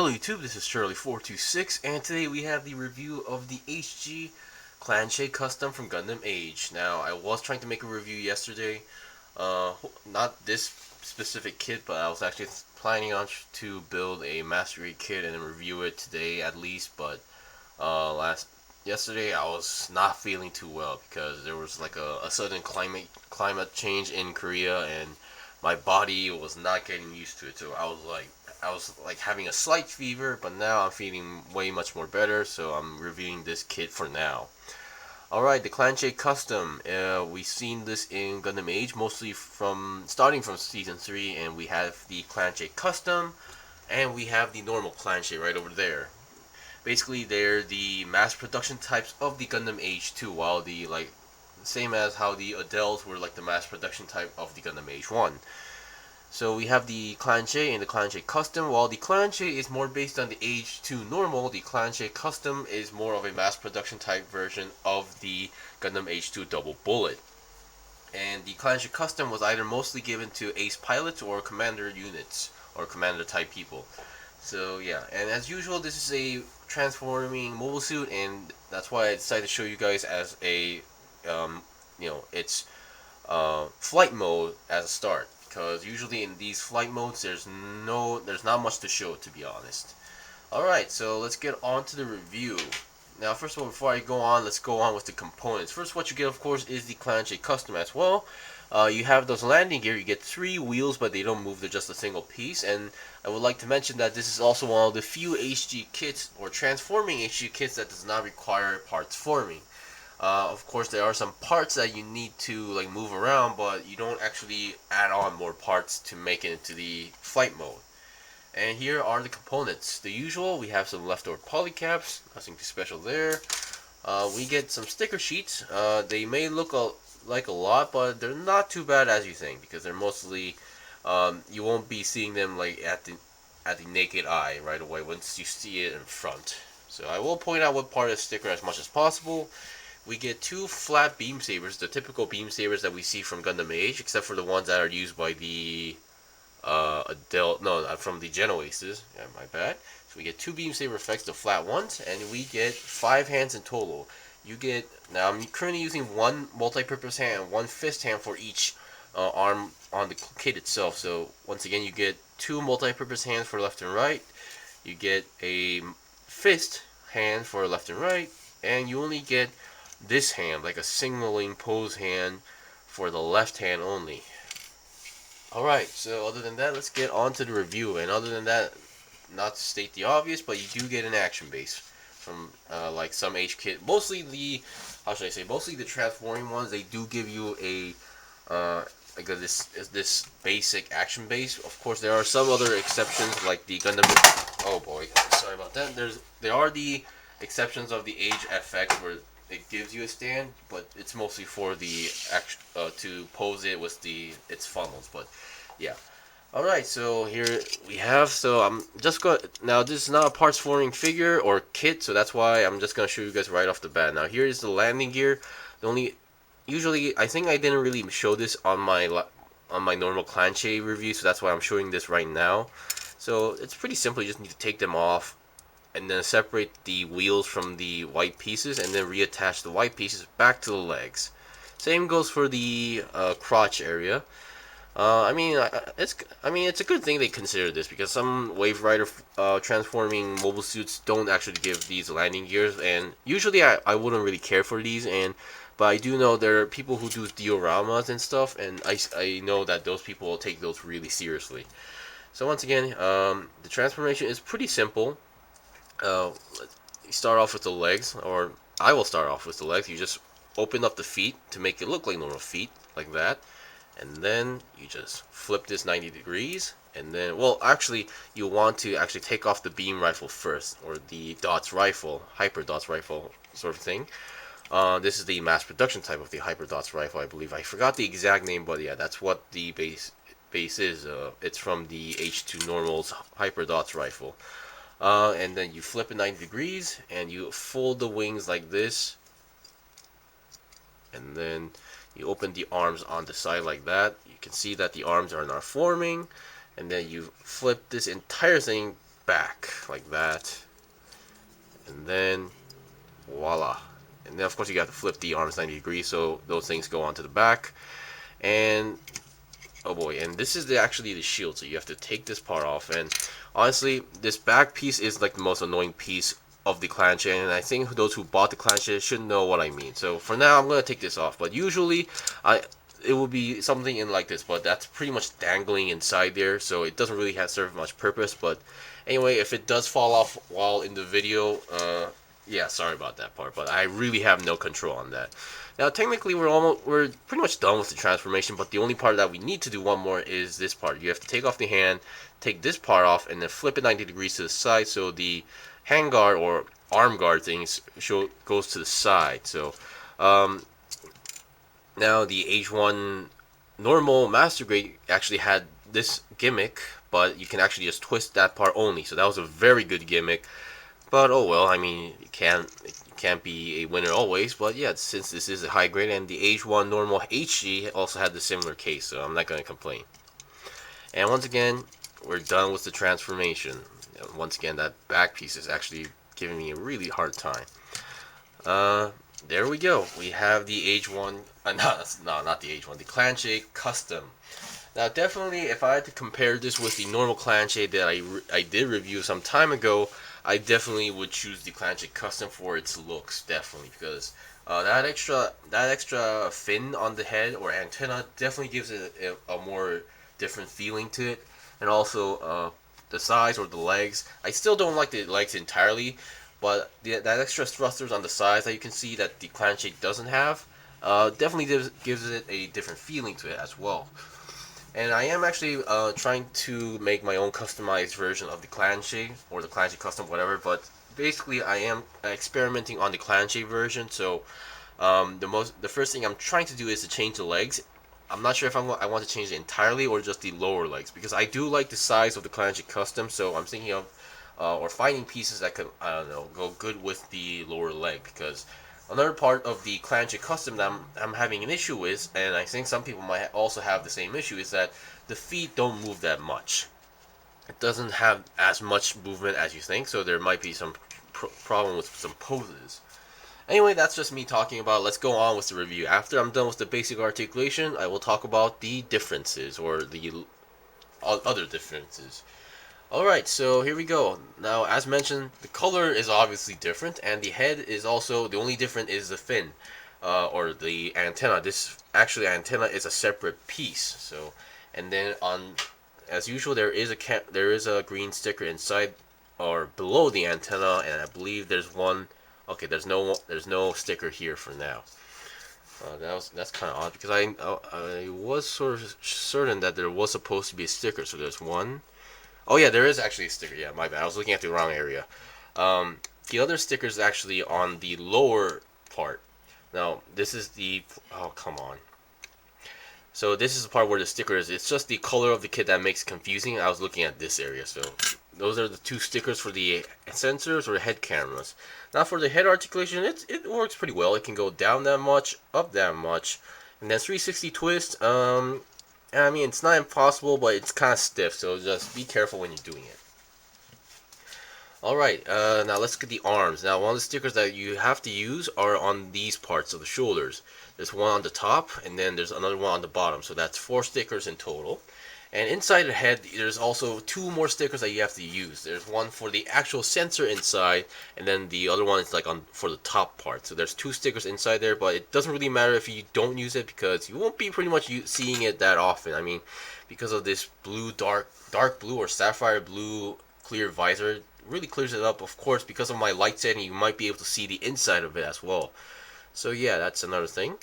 Hello YouTube, this is Shirley426, and today we have the review of the HG Clanche Custom from Gundam AGE. Now, I was trying to make a review yesterday, not this specific kit, but I was actually planning on to build a mastery kit and then review it today at least, but yesterday I was not feeling too well because there was like a sudden climate change in Korea, and my body was not getting used to it, so I was like having a slight fever, but now I'm feeling way much more better, so I'm reviewing this kit for now. Alright, the Clanche Custom. We've seen this in Gundam Age, mostly starting from Season 3, and we have the Clanche Custom, and we have the normal Clanche right over there. Basically, they're the mass production types of the Gundam AGE-2, while the, same as how the Adels were like the mass production type of the Gundam AGE-1. So we have the Clanche and the Clanche Custom. While the Clanche is more based on the AGE-2 normal, the Clanche Custom is more of a mass production type version of the Gundam AGE-2 Double Bullet. And the Clanche Custom was either mostly given to ace pilots or commander units, or commander type people. So yeah, and as usual, this is a transforming mobile suit, and that's why I decided to show you guys as a, it's flight mode as a start. Because usually in these flight modes, there's not much to show, to be honest. Alright, so let's get on to the review. Now, first of all, before I go on, let's go on with the components. First, what you get, of course, is the Clanche Custom as well. You have those landing gear. You get 3 wheels, but they don't move. They're just a single piece. And I would like to mention that this is also one of the few HG kits, or transforming HG kits, that does not require parts forming. Of course, there are some parts that you need to move around, but you don't actually add on more parts to make it into the flight mode. And here are the components. The usual, we have some leftover polycaps, nothing too special there. We get some sticker sheets. They may look like a lot, but they're not too bad as you think, because they're mostly, you won't be seeing them at the naked eye right away once you see it in front. So I will point out what part of the sticker as much as possible. We get 2 flat beam sabers, the typical beam sabers that we see from Gundam AGE, except for the ones that are used by the from the Genoaces. Yeah, my bad. So we get 2 beam saber effects, the flat ones, and we get 5 hands in total. Now I'm currently using 1 multi-purpose hand and 1 fist hand for each arm on the kit itself. So once again, you get 2 multi-purpose hands for left and right. You get a fist hand for left and right, and you only get this hand, like a signaling pose hand, for the left hand only. Alright, so other than that, let's get on to the review. And other than that, not to state the obvious, but you do get an action base from like some H kit. Mostly the transforming ones, they do give you a this basic action base. Of course, there are some other exceptions, like the Gundam. Oh boy, sorry about that. There are the exceptions of the AGE FX where it gives you a stand, but it's mostly for the to pose it with its funnels. But yeah. Alright, so here we have, so I'm just going now, this is not a parts forming figure or kit, so that's why I'm just going to show you guys right off the bat. Now here is the landing gear. Usually I think I didn't really show this on my normal Clanche review, so that's why I'm showing this right now. So it's pretty simple. You just need to take them off and then separate the wheels from the white pieces, and then reattach the white pieces back to the legs. Same goes for the crotch area. It's a good thing they consider this, because some Wave Rider transforming mobile suits don't actually give these landing gears, and usually I wouldn't really care for these, but I do know there are people who do dioramas and stuff, and I know that those people will take those really seriously. So once again, the transformation is pretty simple. You start off with the legs, or I will start off with the legs. You just open up the feet to make it look like normal feet, like that, and then you just flip this 90 degrees, and then, well, actually, you want to actually take off the beam rifle first, or the dots rifle, hyper dots rifle sort of thing. This is the mass production type of the hyper dots rifle, I believe. I forgot the exact name, but yeah, that's what the base is. It's from the H2 Normal's hyper dots rifle. And then you flip it 90 degrees, and you fold the wings like this, and then you open the arms on the side like that. You can see that the arms are not forming, and then you flip this entire thing back like that, and then voila. And then of course you got to flip the arms 90 degrees so those things go onto the back. And oh boy, and this is actually the shield, so you have to take this part off. And honestly, this back piece is like the most annoying piece of the clanche, and I think those who bought the clanche should know what I mean. So for now, I'm gonna take this off. But usually, it will be something in like this, but that's pretty much dangling inside there, so it doesn't really serve much purpose. But anyway, if it does fall off while in the video, yeah, sorry about that part, but I really have no control on that. Now, technically, we're pretty much done with the transformation, but the only part that we need to do one more is this part. You have to take off the hand, take this part off, and then flip it 90 degrees to the side, so the hand guard or arm guard things goes to the side. So, now the H1 normal master grade actually had this gimmick, but you can actually just twist that part only. So that was a very good gimmick. But oh well, I mean, it can't be a winner always. But yeah, since this is a high grade, and the H1 normal HG also had the similar case, so I'm not going to complain. And once again, we're done with the transformation. Once again, that back piece is actually giving me a really hard time. There we go. We have the H1. No, not the H1. The Clanche Custom. Now, definitely, if I had to compare this with the normal Clanche that I did review some time ago, I definitely would choose the Clanche Custom for its looks, definitely, because that extra fin on the head or antenna definitely gives it a more different feeling to it, and also the sides or the legs. I still don't like the legs entirely, but that extra thrusters on the sides that you can see that the Clanche doesn't have definitely gives it a different feeling to it as well. And I am actually trying to make my own customized version of the Clanche, or the Clanche Custom, whatever. But basically, I am experimenting on the Clanche version. So the first thing I'm trying to do is to change the legs. I'm not sure if I want to change it entirely or just the lower legs, because I do like the size of the Clanche Custom. So I'm thinking of or finding pieces that could, I don't know, go good with the lower leg. Because another part of the Clanche Custom that I'm having an issue with, and I think some people might also have the same issue, is that the feet don't move that much. It doesn't have as much movement as you think, so there might be some problem with some poses. Anyway, that's just me talking about. Let's go on with the review. After I'm done with the basic articulation, I will talk about the differences, or the other differences. Alright, so here we go. Now, as mentioned, the color is obviously different, and the head is also, the only different is the fin, or the antenna. This actually antenna is a separate piece. So, and then as usual, there is a green sticker inside or below the antenna, and I believe there's one. Okay, there's no sticker here for now. That's kind of odd, because I was sort of certain that there was supposed to be a sticker. So there's one. Oh yeah, there is actually a sticker. Yeah, my bad. I was looking at the wrong area. The other sticker is actually on the lower part. Now, this is the... Oh, come on. So this is the part where the sticker is. It's just the color of the kit that makes it confusing. I was looking at this area. So those are the two stickers for the sensors or head cameras. Now for the head articulation, it works pretty well. It can go down that much, up that much. And then 360 twist, I mean, it's not impossible, but it's kind of stiff, so just be careful when you're doing it. Alright, now let's get the arms. Now, one of the stickers that you have to use are on these parts of the shoulders. There's one on the top, and then there's another one on the bottom, so that's 4 stickers in total. And inside the head, there's also 2 more stickers that you have to use. There's one for the actual sensor inside, and then the other one is like for the top part. So there's 2 stickers inside there, but it doesn't really matter if you don't use it, because you won't be pretty much seeing it that often. I mean, because of this blue, dark blue or sapphire blue clear visor, it really clears it up. Of course, because of my light setting, you might be able to see the inside of it as well. So yeah, that's another thing.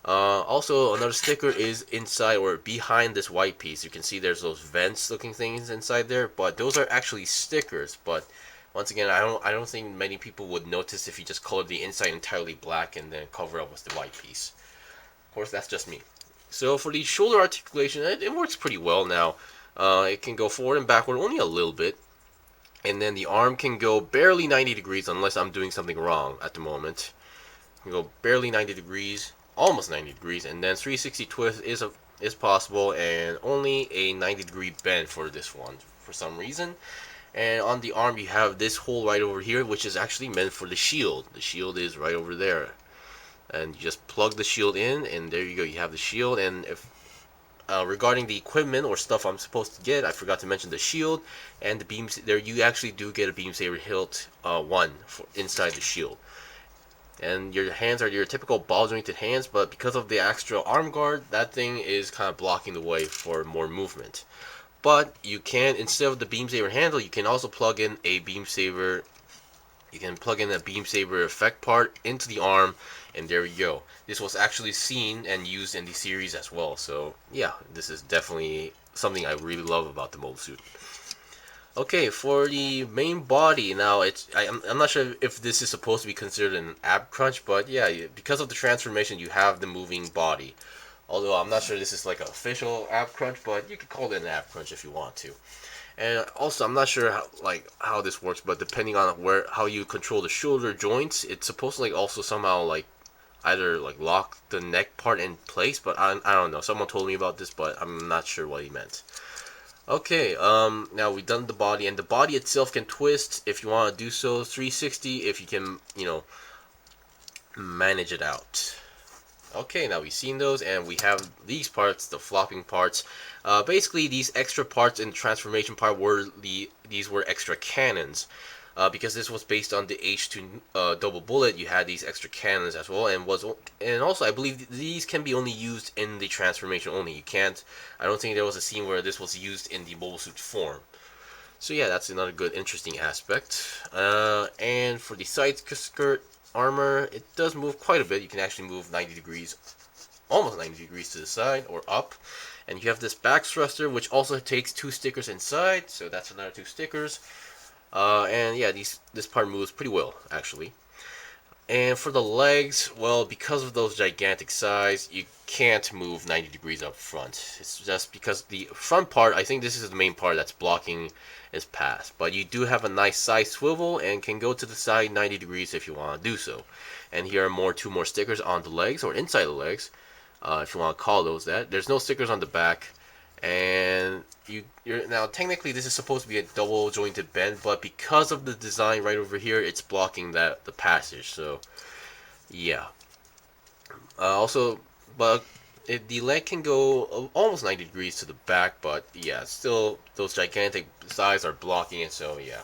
Also, another sticker is inside or behind this white piece. You can see there's those vents looking things inside there, but those are actually stickers. But once again, I don't think many people would notice if you just colored the inside entirely black and then cover up with the white piece. Of course, that's just me. So for the shoulder articulation, it works pretty well now. It can go forward and backward only a little bit, and then the arm can go barely 90 degrees unless I'm doing something wrong at the moment. It can go barely 90 degrees. Almost 90 degrees, and then 360 twist is possible, and only a 90 degree bend for this one for some reason. And on the arm you have this hole right over here, which is actually meant for the shield. The shield is right over there, and you just plug the shield in, and there you go, you have the shield. And if regarding the equipment or stuff I'm supposed to get, I forgot to mention the shield and the beams. There you actually do get a beam saber hilt 1 for inside the shield. And your hands are your typical ball jointed hands, but because of the extra arm guard, that thing is kind of blocking the way for more movement. But you can, instead of the beam saber handle, you can also plug in a beam saber. You can plug in a beam saber effect part into the arm, and there you go. This was actually seen and used in the series as well. So yeah, this is definitely something I really love about the mobile suit. Okay, for the main body now, I'm not sure if this is supposed to be considered an ab crunch, but yeah, because of the transformation, you have the moving body. Although I'm not sure this is like an official ab crunch, but you could call it an ab crunch if you want to. And also, I'm not sure how this works, but depending on how you control the shoulder joints, it's supposed to like also somehow like either like lock the neck part in place. But I don't know. Someone told me about this, but I'm not sure what he meant. Okay, now we've done the body, and the body itself can twist if you want to do so, 360 if you can, manage it out. Okay, now we've seen those, and we have these parts, the flopping parts. Basically, these extra parts in the transformation part these were extra cannons. Because this was based on the HG-2 Double Bullet, you had these extra cannons as well, and also I believe these can be only used in the transformation only. You can't. I don't think there was a scene where this was used in the mobile suit form. So yeah, that's another good, interesting aspect. And for the side skirt armor, it does move quite a bit. You can actually move 90 degrees, almost 90 degrees to the side or up. And you have this back thruster, which also takes 2 stickers inside, so that's another 2 stickers. And yeah, this part moves pretty well, actually. And for the legs, well, because of those gigantic size, you can't move 90 degrees up front. It's just because the front part, I think this is the main part that's blocking its path. But you do have a nice side swivel and can go to the side 90 degrees if you want to do so. And here are 2 more stickers on the legs, or inside the legs, if you want to call those that. There's no stickers on the back. And you're now technically this is supposed to be a double jointed bend, but because of the design right over here, it's blocking the passage. So yeah. But the leg can go almost 90 degrees to the back, but yeah, still those gigantic sides are blocking it. So yeah.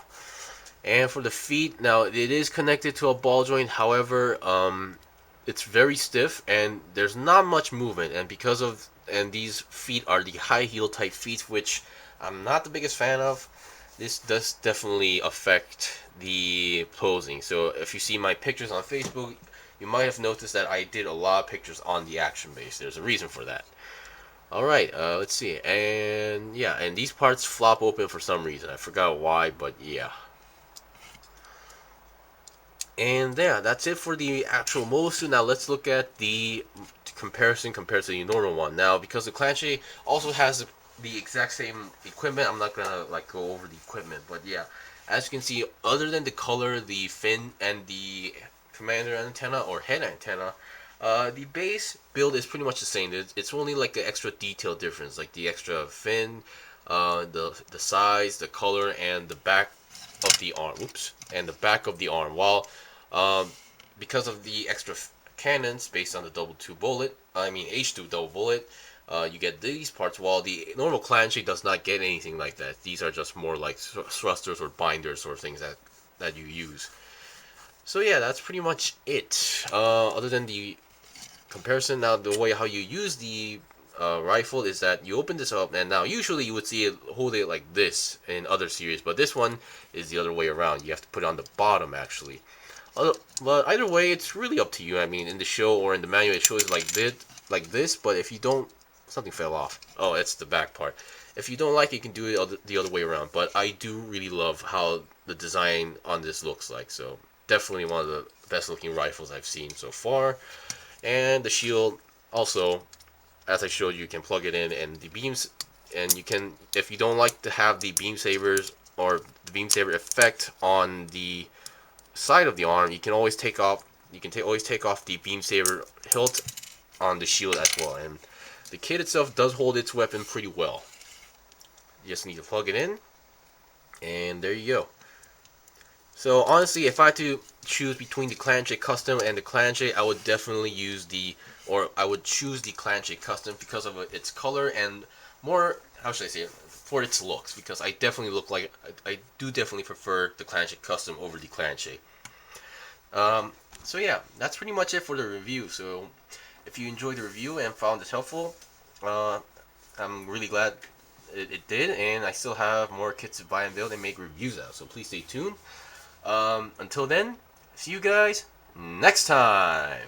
And for the feet, now it is connected to a ball joint. However, it's very stiff and there's not much movement, and these feet are the high heel type feet, which I'm not the biggest fan of. This does definitely affect the posing. So if you see my pictures on Facebook, you might have noticed that I did a lot of pictures on the action base. There's a reason for that. Alright, let's see. And yeah, and these parts flop open for some reason. I forgot why, but yeah. And yeah, that's it for the actual mobile suit. Now let's look at the comparison compared to the normal one. Now, because the Clanche also has the exact same equipment, I'm not gonna like go over the equipment, but yeah, as you can see, other than the color, the fin, and the commander antenna or head antenna, the base build is pretty much the same. It's only like the extra detail difference, like the extra fin, the size, the color, and the back of the arm. Oops, and the back of the arm. While because of the extra cannons based on the HG-2 Double Bullet, you get these parts, while the normal Clanche does not get anything like that. These are just more like thrusters or binders or things that you use. So yeah, that's pretty much it. Other than the comparison, now the way how you use the rifle is that you open this up, and now usually you would see it hold it like this in other series, but this one is the other way around. You have to put it on the bottom actually. But either way, it's really up to you. I mean, in the show or in the manual, it shows like this. But if you don't, something fell off. Oh, it's the back part. If you don't like it, you can do it the other way around. But I do really love how the design on this looks like. So definitely one of the best looking rifles I've seen so far. And the shield also, as I showed you, can plug it in, and the beams, and you can, if you don't like to have the beam sabers or the beam saber effect on the side of the arm, you can always take off the beam saber hilt on the shield as well. And the kit itself does hold its weapon pretty well. You just need to plug it in, And there you go. So honestly, if I had to choose between the Clanche Custom and the Clanche, I would definitely I would choose the Clanche Custom because of its color and more, how should I say it, for its looks. Because I definitely I do definitely prefer the Clanche Custom over the Clanche. So yeah, that's pretty much it for the review. So if you enjoyed the review and found it helpful, I'm really glad it did, and I still have more kits to buy and build and make reviews out. So please stay tuned. Until then, see you guys next time.